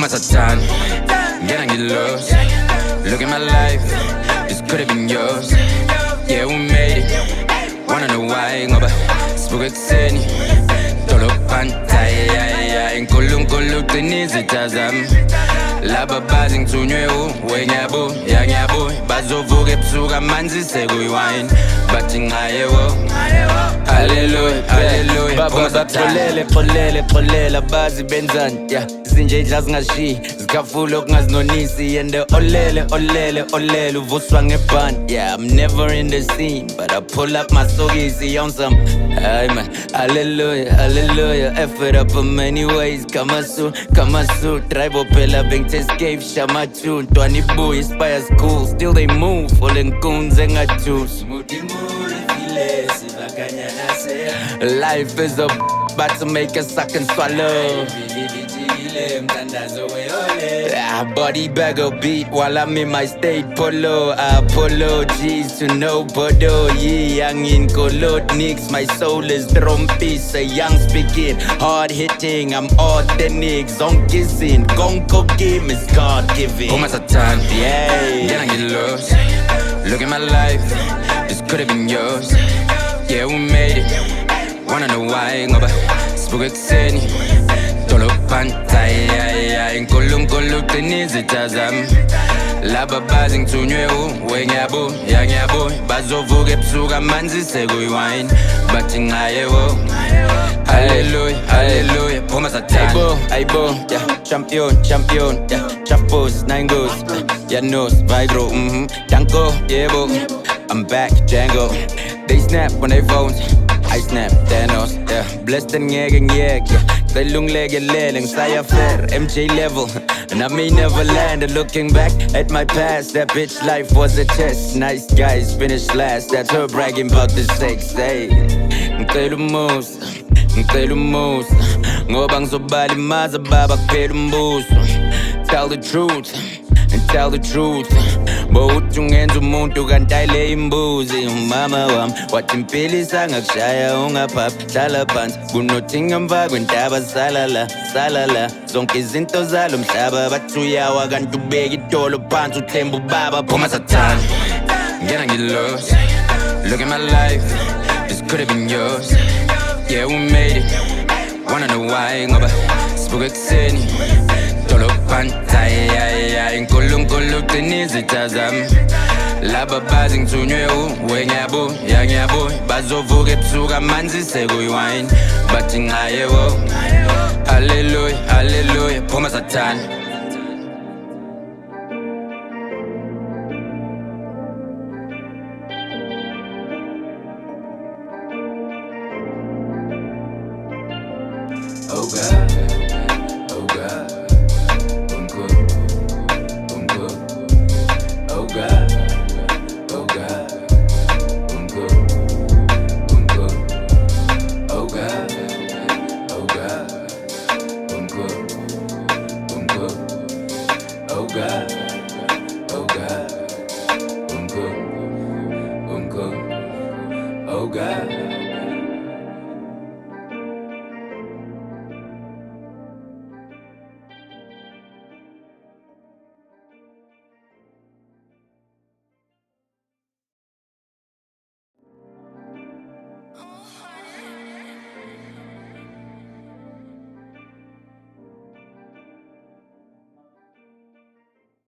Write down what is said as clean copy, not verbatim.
Phuma Satan, ngena get lost. Look at my life, this could have been yours. Yeah, we made it. Wanna know why? Ngoba sibuke kuseni dolo pantaya inkulunkulu qinisa itazam. Laba bazi ngithunywe wengiyabo yangiyabo bazovuka ebusuku amanzi sekuyiwine bathi ngaye wo. Hallelujah, hallelujah. Baba xolele bazi benzani yeah. Zinje idlazi ngashiyi zikhafula okungazinonisi and olele uvuswa ngebhani yeah. I'm never in the scene but I pull up my sokisi on some ay man. Hallelujah effort up in many ways kama su drive phela escape shama tune 20 boy inspires cool still they move falling goons engajuice. Life is about to make us suck and swallow. Body bag a beat while I'm in my state polo. Apologies to nobody. Yeah, young in color nicks. My soul is trumpis. A young speaking, hard hitting. I'm authentic. Zone kissing. Gonko game is God giving. Phuma Satan, yeah. Then I get lost. Look at my life. This could have been yours. Yeah, we made it. Wanna know why? Ngoba sibuke kuseni dolo pantaya inkulunkulu qinisa itazam. Laba bazi ngithunywe wengiyabo yangiyabo bazovuka ebusuku amanzi sekuyiwine bathi ngaye wo. Hallelujah Phuma Satan aybo yeah. Champion yeah. Chapos 9 goes yeah nos Vigro Danko yebo. I'm back Django. They snap when they phones I snap Thanos yeah. Blessed and yeah. They lung legeling saya fair MJ level and I may never land. Looking back at my past, that bitch life was a test. Nice guys finished last, that's her bragging about the sex. Hey, ngicela umusa ngoba ngizobala imaza baba kuphela umbuso. Tell the truth and tell the truth. Bowuthi ungenza umuntu kanti ayile imbuzi. Mama wami wathi impilisa ngakushaya ungaphaphi hlala phansi kunothinga emva kwentaba salala zonke izinto zalo mhlaba bathi uyawa kanti ubeka idolo phansi uthemba ubaba. Phuma Satan, ngena get lost. Look at my life, this could have been yours. Yeah, we made it. Wanna know why? Ngoba sibuke kuseni dolo pantaya inkulunkulu qinisa itazam. Laba bazi ngithunywe wengiyabo yangiyabo bazovuka ebusuku amanzi sekuyiwine bathi ngaye wo. Hallelujah Phuma Satan.